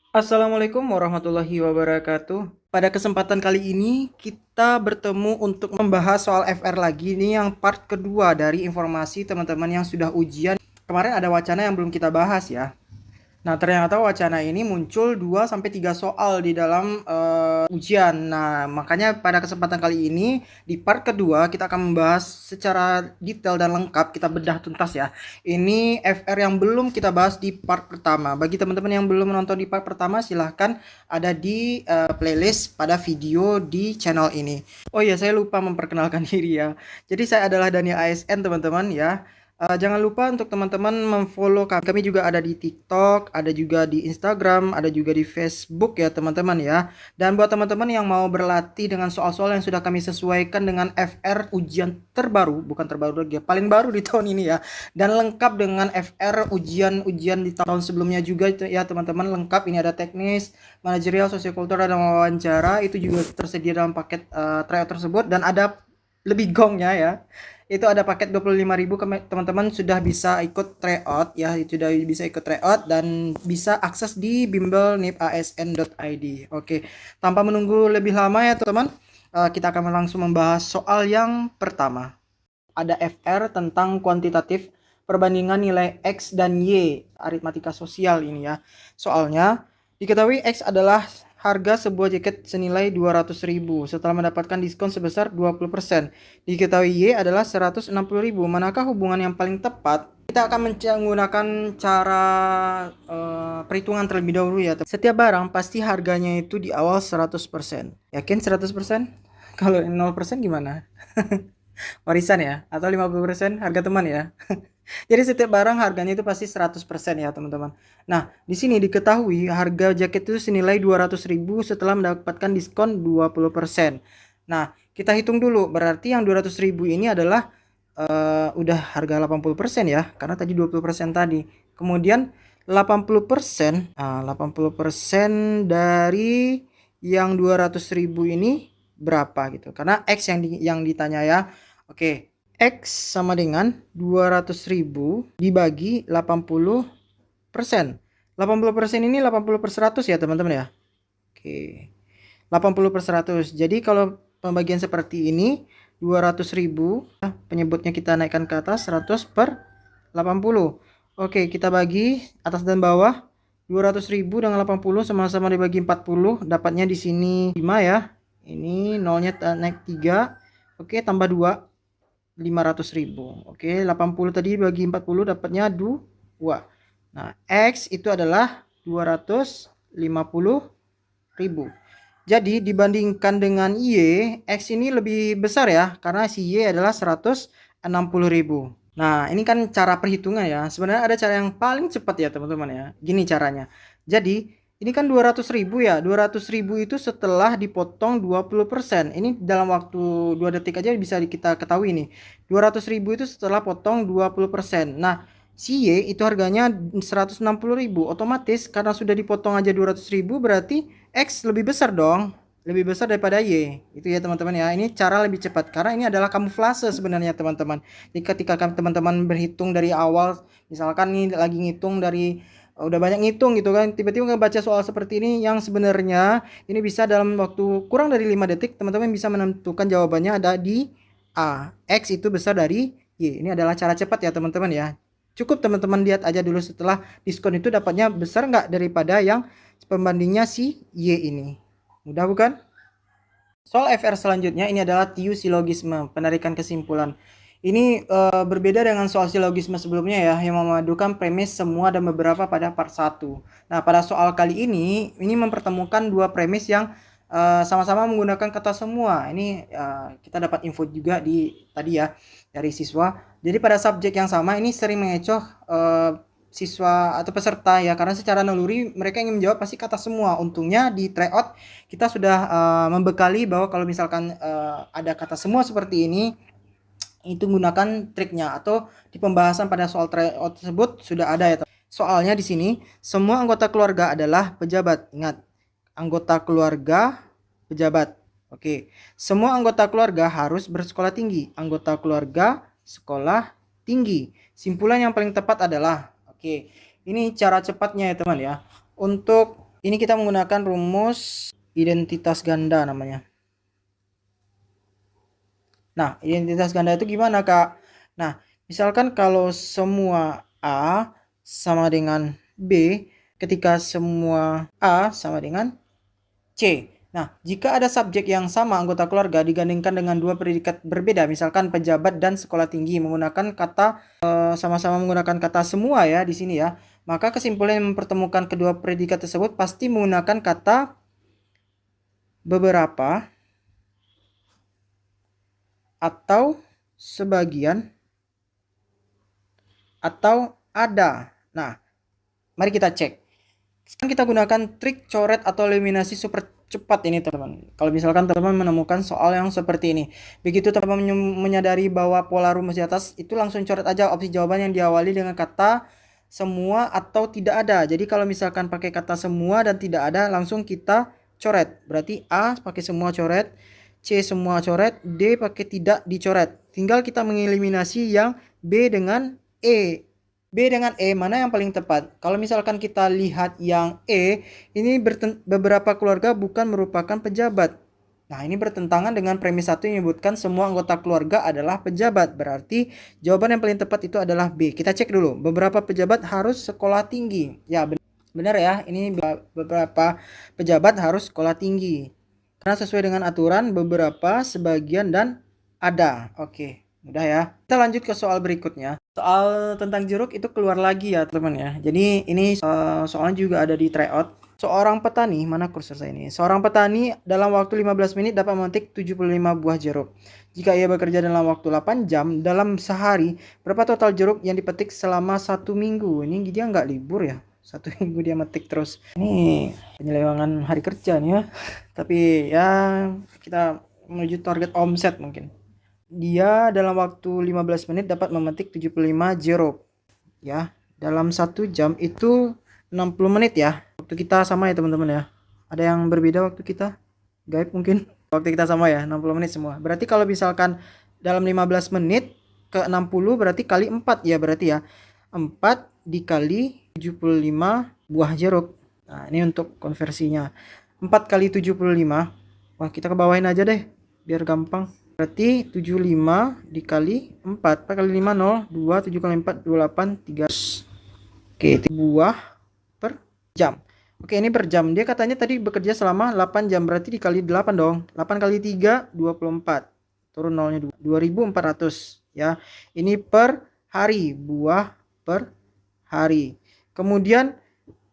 Assalamualaikum warahmatullahi wabarakatuh. Pada kesempatan kali ini kita bertemu untuk membahas soal FR lagi. Ini yang part kedua dari informasi teman-teman yang sudah ujian. Kemarin ada wacana yang belum kita bahas ya. Nah, ternyata wacana ini muncul 2 sampai 3 soal di dalam ujian. Nah, makanya pada kesempatan kali ini di part kedua kita akan membahas secara detail dan lengkap, kita bedah tuntas ya. Ini FR yang belum kita bahas di part pertama. Bagi teman-teman yang belum menonton di part pertama, silahkan ada di playlist pada video di channel ini. Oh iya, saya lupa memperkenalkan diri ya. Jadi saya adalah Daniel ASN teman-teman ya. Jangan lupa untuk teman-teman memfollow kami. Kami juga ada di TikTok, ada juga di Instagram, ada juga di Facebook ya teman-teman ya. Dan buat teman-teman yang mau berlatih dengan soal-soal yang sudah kami sesuaikan dengan FR ujian terbaru, bukan terbaru lagi ya, paling baru di tahun ini ya. Dan lengkap dengan FR ujian-ujian di tahun sebelumnya juga ya teman-teman, lengkap. Ini ada teknis, manajerial, sosiokultural, dan wawancara. Itu juga tersedia dalam paket tryout tersebut. Dan ada lebih gongnya ya, itu ada paket 25.000. Teman-teman sudah bisa ikut tryout ya, sudah bisa ikut tryout dan bisa akses di bimbel.nip.asn.id. Oke, tanpa menunggu lebih lama ya teman-teman, kita akan langsung membahas soal yang pertama. Ada FR tentang kuantitatif perbandingan nilai X dan Y, aritmatika sosial ini ya. Soalnya diketahui X adalah harga sebuah jaket senilai 200.000 setelah mendapatkan diskon sebesar 20%. Diketahui Y adalah 160.000. Manakah hubungan yang paling tepat? Kita akan menggunakan cara perhitungan terlebih dahulu ya. Setiap barang pasti harganya itu di awal 100%. Yakin 100%? Kalau 0% gimana? Warisan ya, atau 50% harga teman ya. Jadi setiap barang harganya itu pasti 100% ya teman-teman. Nah, di sini diketahui harga jaket itu senilai 200.000 setelah mendapatkan diskon 20%. Nah, kita hitung dulu, berarti yang 200.000 ini adalah udah harga 80% ya, karena tadi 20% tadi. Kemudian 80%, 80% dari yang 200.000 ini berapa gitu. Karena X yang ditanya ya. Oke, X sama dengan 200.000 dibagi 80%. 80% ini 80/100 ya teman-teman ya. Oke, 80/100. Jadi kalau pembagian seperti ini, 200.000 penyebutnya kita naikkan ke atas, 100/80. Oke, kita bagi atas dan bawah. 200.000 dengan 80 sama-sama dibagi 40, dapatnya di sini 5 ya. Ini nolnya naik 3. Oke, tambah 2, 500.000. Oke, 80 tadi bagi 40 dapatnya 2. Nah, X itu adalah 250.000. Jadi dibandingkan dengan Y, X ini lebih besar ya, karena si Y adalah 160.000. Nah, ini kan cara perhitungan ya. Sebenarnya ada cara yang paling cepat ya teman-teman ya. Gini caranya. Jadi ini kan 200.000 ya. 200.000 itu setelah dipotong 20%. Ini dalam waktu 2 detik aja bisa kita ketahui nih. 200.000 itu setelah potong 20%. Nah, si Y itu harganya 160.000. Otomatis karena sudah dipotong aja 200.000, berarti X lebih besar dong. Lebih besar daripada Y. Itu ya teman-teman ya. Ini cara lebih cepat. Karena ini adalah kamuflase sebenarnya teman-teman. Jadi ketika teman-teman berhitung dari awal, misalkan nih lagi ngitung dari udah banyak ngitung gitu kan, tiba-tiba ngebaca soal seperti ini yang sebenarnya ini bisa dalam waktu kurang dari 5 detik teman-teman bisa menentukan jawabannya ada di A. X itu besar dari Y. Ini adalah cara cepat ya teman-teman ya. Cukup teman-teman lihat aja dulu setelah diskon itu dapatnya besar nggak daripada yang pembandingnya si Y ini. Mudah bukan? Soal FR selanjutnya ini adalah TU silogisme, penarikan kesimpulan. Ini berbeda dengan soal silogisme sebelumnya ya, yang memadukan premis semua dan beberapa pada part 1. Nah, pada soal kali ini mempertemukan dua premis yang sama-sama menggunakan kata semua. Ini kita dapat info juga di tadi ya dari siswa. Jadi pada subjek yang sama ini sering mengecoh siswa atau peserta ya, karena secara naluri mereka ingin menjawab pasti kata semua. Untungnya di tryout kita sudah membekali bahwa kalau misalkan ada kata semua seperti ini, itu gunakan triknya atau di pembahasan pada soal tryout tersebut sudah ada ya. Soalnya di sini semua anggota keluarga adalah pejabat. Ingat, anggota keluarga pejabat. Oke, semua anggota keluarga harus bersekolah tinggi. Anggota keluarga sekolah tinggi. Simpulan yang paling tepat adalah, oke, ini cara cepatnya ya teman ya. Untuk Ini kita menggunakan rumus identitas ganda namanya. Nah, identitas ganda itu gimana, Kak? Nah, misalkan kalau semua A sama dengan B, ketika semua A sama dengan C. Nah, jika ada subjek yang sama anggota keluarga digandingkan dengan dua predikat berbeda, misalkan pejabat dan sekolah tinggi menggunakan kata sama-sama menggunakan kata semua ya di sini ya, maka kesimpulan yang mempertemukan kedua predikat tersebut pasti menggunakan kata beberapa atau sebagian atau ada. Nah, mari kita cek. Sekarang kita gunakan trik coret atau eliminasi super cepat ini teman-teman. Kalau misalkan teman-teman menemukan soal yang seperti ini, begitu teman-teman menyadari bahwa pola rumus di atas, itu langsung coret aja opsi jawaban yang diawali dengan kata semua atau tidak ada. Jadi kalau misalkan pakai kata semua dan tidak ada, langsung kita coret. Berarti A pakai semua coret, C semua coret, D pakai tidak dicoret. Tinggal kita mengeliminasi yang B dengan E. B dengan E mana yang paling tepat? Kalau misalkan kita lihat yang E, ini beberapa keluarga bukan merupakan pejabat. Nah, ini bertentangan dengan premis 1 yang menyebutkan semua anggota keluarga adalah pejabat. Berarti jawaban yang paling tepat itu adalah B. Kita cek dulu. Beberapa pejabat harus sekolah tinggi. Ya, benar ya. Ini beberapa pejabat harus sekolah tinggi. Karena sesuai dengan aturan beberapa, sebagian, dan ada. Oke. Mudah ya. Kita lanjut ke soal berikutnya. Soal tentang jeruk itu keluar lagi ya teman ya. Jadi ini soalnya juga ada di tryout. Seorang petani, mana kursor saya ini? Seorang petani dalam waktu 15 menit dapat memetik 75 buah jeruk. Jika ia bekerja dalam waktu 8 jam dalam sehari, berapa total jeruk yang dipetik selama 1 minggu? Ini dia nggak libur ya. 1 minggu dia metik terus. Ini penyelewangan hari kerja nih ya. Tapi ya kita menuju target omset mungkin. Dia dalam waktu 15 menit dapat memetik 75 jeruk. Ya, dalam 1 jam itu 60 menit ya. Waktu kita sama ya teman-teman ya. Ada yang berbeda waktu kita? Gaib mungkin. Waktu kita sama ya, 60 menit semua. Berarti kalau misalkan dalam 15 menit ke 60 berarti kali 4 ya berarti ya. 4 dikali 75 buah jeruk. Nah, ini untuk konversinya. 4 kali 75. Wah, kita ke bawahin aja deh biar gampang. Berarti 75 dikali 4. 4 kali 5 0, 2, 7 kali 4 28, 3. Oke, itu buah per jam. Oke, ini per jam. Dia katanya tadi bekerja selama 8 jam, berarti dikali 8 dong. 8 kali 3 24. Turun nolnya 2400 ya. Ini per hari, buah per hari. Kemudian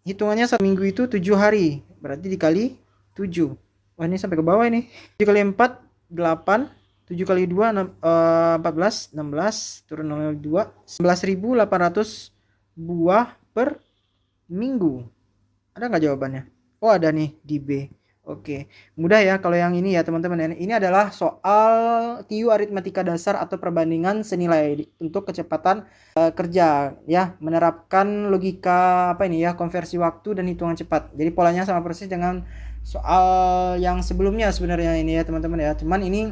hitungannya 1 minggu itu 7 hari. Berarti dikali 7. Wah, ini sampai ke bawah ini. 7 kali 4 8. 7 kali 2 14, 16, turun 02, 11.800 buah per minggu. Ada nggak jawabannya? Oh, ada nih di B. Oke, mudah ya kalau yang ini ya teman-teman. Ini adalah soal TIU aritmatika dasar atau perbandingan senilai untuk kecepatan kerja ya, menerapkan logika apa ini ya, konversi waktu dan hitungan cepat. Jadi polanya sama persis dengan soal yang sebelumnya sebenarnya ini ya teman-teman ya. Cuman ini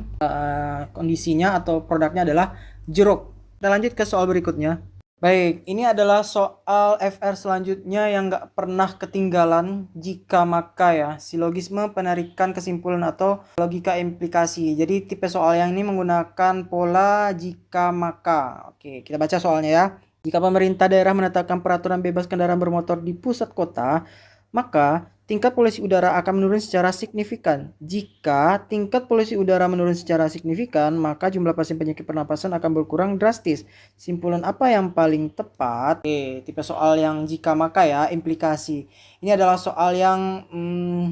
kondisinya atau produknya adalah jeruk. Kita lanjut ke soal berikutnya. Baik, ini adalah soal FR selanjutnya yang nggak pernah ketinggalan jika maka ya, silogisme penarikan kesimpulan atau logika implikasi. Jadi tipe soal yang ini menggunakan pola jika maka. Oke, kita baca soalnya ya. Jika pemerintah daerah menetapkan peraturan bebas kendaraan bermotor di pusat kota, maka tingkat polusi udara akan menurun secara signifikan. Jika tingkat polusi udara menurun secara signifikan, maka jumlah pasien penyakit pernapasan akan berkurang drastis. Simpulan apa yang paling tepat? Tipe soal yang jika maka ya, implikasi. Ini adalah soal yang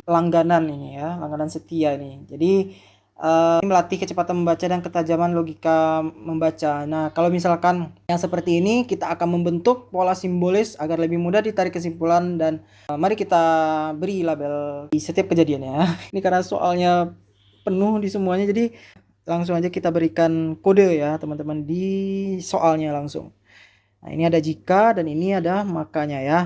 langganan ini ya, langganan setia ini. Jadi melatih kecepatan membaca dan ketajaman logika membaca. Nah, kalau misalkan yang seperti ini, kita akan membentuk pola simbolis agar lebih mudah ditarik kesimpulan dan mari kita beri label di setiap kejadiannya. Ini karena soalnya penuh di semuanya, jadi langsung aja kita berikan kode ya teman-teman di soalnya langsung. Nah, ini ada jika dan ini ada makanya ya.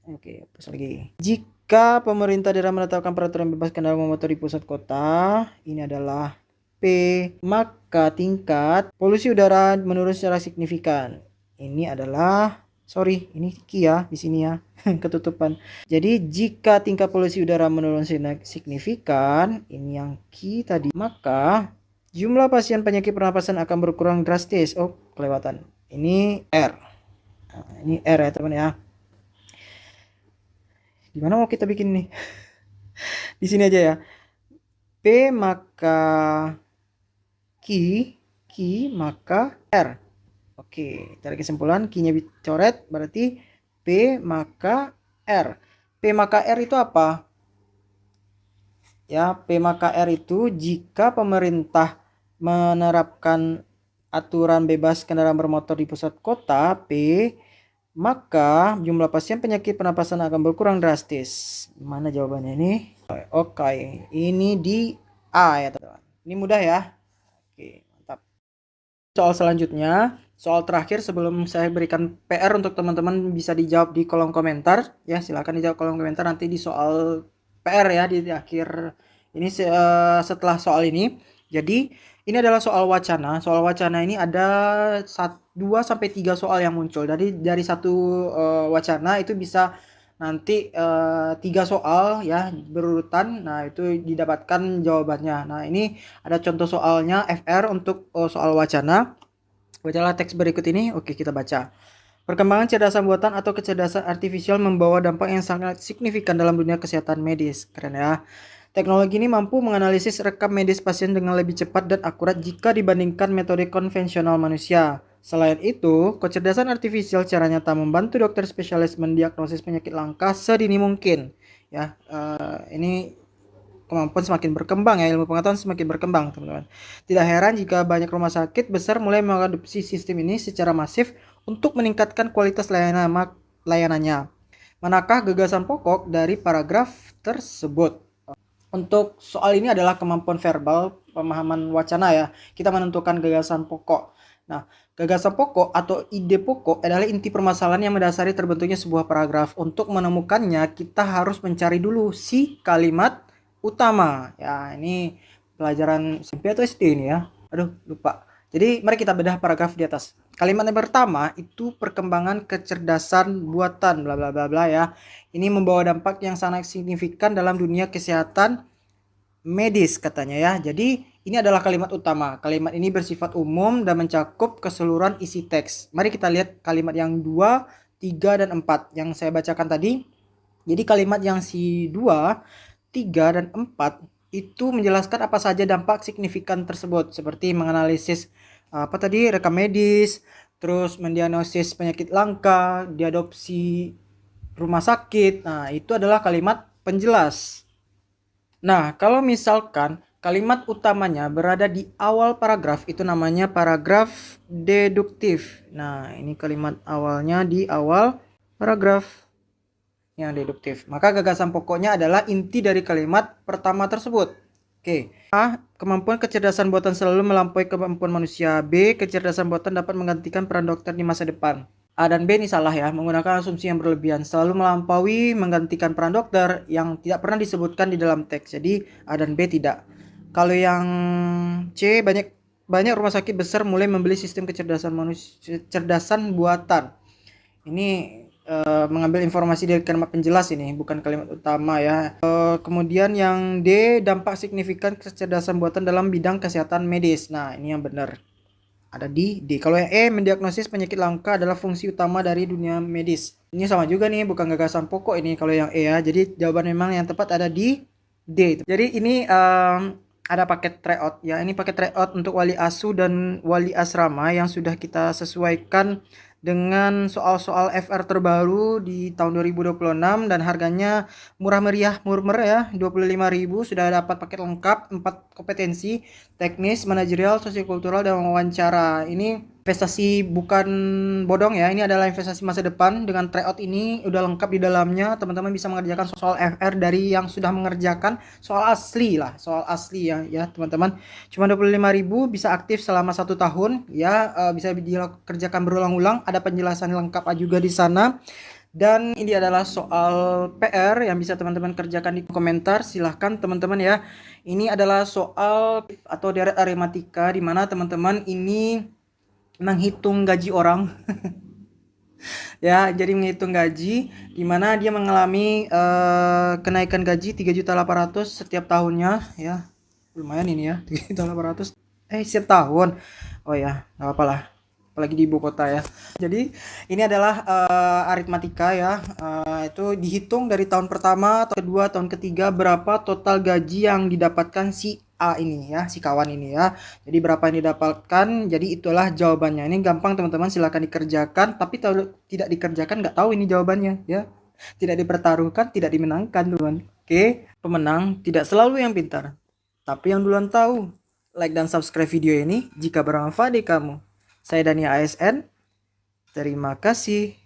Oke, terus lagi. Jika pemerintah daerah menetapkan peraturan bebas kendaraan bermotor di pusat kota, ini adalah P, maka tingkat polusi udara menurun secara signifikan. Ini adalah Sorry, ini Ki ya di sini ya, ketutupan. Jadi jika tingkat polusi udara menurun signifikan, ini yang Ki tadi, maka jumlah pasien penyakit pernapasan akan berkurang drastis. Oh, kelewatan. Ini R. Nah, ini R ya teman ya. Gimana mau kita bikin nih? Di sini aja ya. P maka Ki maka R. Oke, dari kesimpulan Q-nya dicoret berarti P maka R. P maka R itu apa? Ya, P maka R itu jika pemerintah menerapkan aturan bebas kendaraan bermotor di pusat kota, P, maka jumlah pasien penyakit pernapasan akan berkurang drastis. Mana jawabannya ini? Oke, ini di A ya teman-teman. Ini mudah ya. Oke, mantap. Soal selanjutnya, soal terakhir sebelum saya berikan PR untuk teman-teman bisa dijawab di kolom komentar ya, silahkan dijawab kolom komentar nanti di soal PR ya di akhir ini setelah soal ini. Jadi ini adalah soal wacana. Soal wacana ini ada 2 sampai 3 soal yang muncul. Jadi dari satu wacana itu bisa nanti 3 soal ya berurutan. Nah, itu didapatkan jawabannya. Nah, ini ada contoh soalnya FR untuk soal wacana. Bacalah teks berikut ini. Oke, kita baca. Perkembangan cerdasan buatan atau kecerdasan artifisial membawa dampak yang sangat signifikan dalam dunia kesehatan medis. Keren ya. Teknologi ini mampu menganalisis rekam medis pasien dengan lebih cepat dan akurat jika dibandingkan metode konvensional manusia. Selain itu, kecerdasan artifisial secara nyata membantu dokter spesialis mendiagnosis penyakit langka sedini mungkin. Ya, ini kemampuan semakin berkembang ya, ilmu pengetahuan semakin berkembang teman-teman. Tidak heran jika banyak rumah sakit besar mulai mengadopsi sistem ini secara masif untuk meningkatkan kualitas layanannya. Manakah gagasan pokok dari paragraf tersebut? Untuk soal ini adalah kemampuan verbal, pemahaman wacana ya. Kita menentukan gagasan pokok. Nah, gagasan pokok atau ide pokok adalah inti permasalahan yang mendasari terbentuknya sebuah paragraf. Untuk menemukannya, kita harus mencari dulu si kalimat utama. Ya, ini pelajaran SMP atau SD ini ya. Aduh, lupa. Jadi, mari kita bedah paragraf di atas. Kalimat yang pertama itu perkembangan kecerdasan buatan bla bla bla bla ya. Ini membawa dampak yang sangat signifikan dalam dunia kesehatan medis katanya ya. Jadi ini adalah kalimat utama. Kalimat ini bersifat umum dan mencakup keseluruhan isi teks. Mari kita lihat kalimat yang 2, 3, dan 4 yang saya bacakan tadi. Jadi kalimat yang si 2, 3, dan 4 itu menjelaskan apa saja dampak signifikan tersebut. Seperti menganalisis apa tadi, rekam medis, terus mendiagnosis penyakit langka, diadopsi rumah sakit. Nah, itu adalah kalimat penjelas. Nah, kalau misalkan kalimat utamanya berada di awal paragraf, itu namanya paragraf deduktif. Nah, ini kalimat awalnya di awal paragraf yang deduktif. Maka gagasan pokoknya adalah inti dari kalimat pertama tersebut. Oke. A. Kemampuan kecerdasan buatan selalu melampaui kemampuan manusia. B. Kecerdasan buatan dapat menggantikan peran dokter di masa depan. A dan B ini salah ya, menggunakan asumsi yang berlebihan, selalu melampaui menggantikan peran dokter yang tidak pernah disebutkan di dalam teks. Jadi A dan B tidak. Kalau yang C, banyak rumah sakit besar mulai membeli sistem kecerdasan buatan. Ini mengambil informasi dari kalimat penjelas ini, bukan kalimat utama ya. Kemudian yang D, dampak signifikan kecerdasan buatan dalam bidang kesehatan medis. Nah, ini yang benar. Ada di D. Kalau yang E, mendiagnosis penyakit langka adalah fungsi utama dari dunia medis. Ini sama juga nih, bukan gagasan pokok ini kalau yang E ya. Jadi jawaban memang yang tepat ada di D. Jadi ini ada paket tryout ya. Ini paket tryout untuk wali asuh dan wali asrama yang sudah kita sesuaikan dengan soal-soal FR terbaru di tahun 2026 dan harganya murah meriah ya, 25.000 sudah dapat paket lengkap 4 kompetensi teknis, manajerial, sosiokultural, dan wawancara. Ini investasi bukan bodong ya, ini adalah investasi masa depan. Dengan tryout ini udah lengkap di dalamnya, teman-teman bisa mengerjakan soal FR dari yang sudah mengerjakan soal asli ya teman-teman. Cuma 25.000 bisa aktif selama 1 tahun ya, bisa dikerjakan berulang-ulang. Ada penjelasan lengkap juga di sana. Dan ini adalah soal PR yang bisa teman-teman kerjakan di komentar. Silahkan teman-teman ya. Ini adalah soal atau deret aritmatika di mana teman-teman ini menghitung gaji orang. Ya, jadi menghitung gaji di mana dia mengalami kenaikan gaji 3.800.000 setiap tahunnya ya. Lumayan ini ya, 3.800.000 setiap tahun. Oh ya, nggak apa-apa lah. Apalagi di ibu kota ya. Jadi ini adalah aritmatika ya. Itu dihitung dari tahun pertama, tahun kedua, tahun ketiga berapa total gaji yang didapatkan si A ini ya, si kawan ini ya. Jadi berapa yang didapatkan, jadi itulah jawabannya. Ini gampang teman-teman, silahkan dikerjakan. Tapi kalau tidak dikerjakan nggak tahu ini jawabannya ya. Tidak dipertaruhkan, tidak dimenangkan teman. Oke, pemenang tidak selalu yang pintar, tapi yang duluan tahu. Like dan subscribe video ini jika bermanfaat di kamu. Saya Dania ASN. Terima kasih.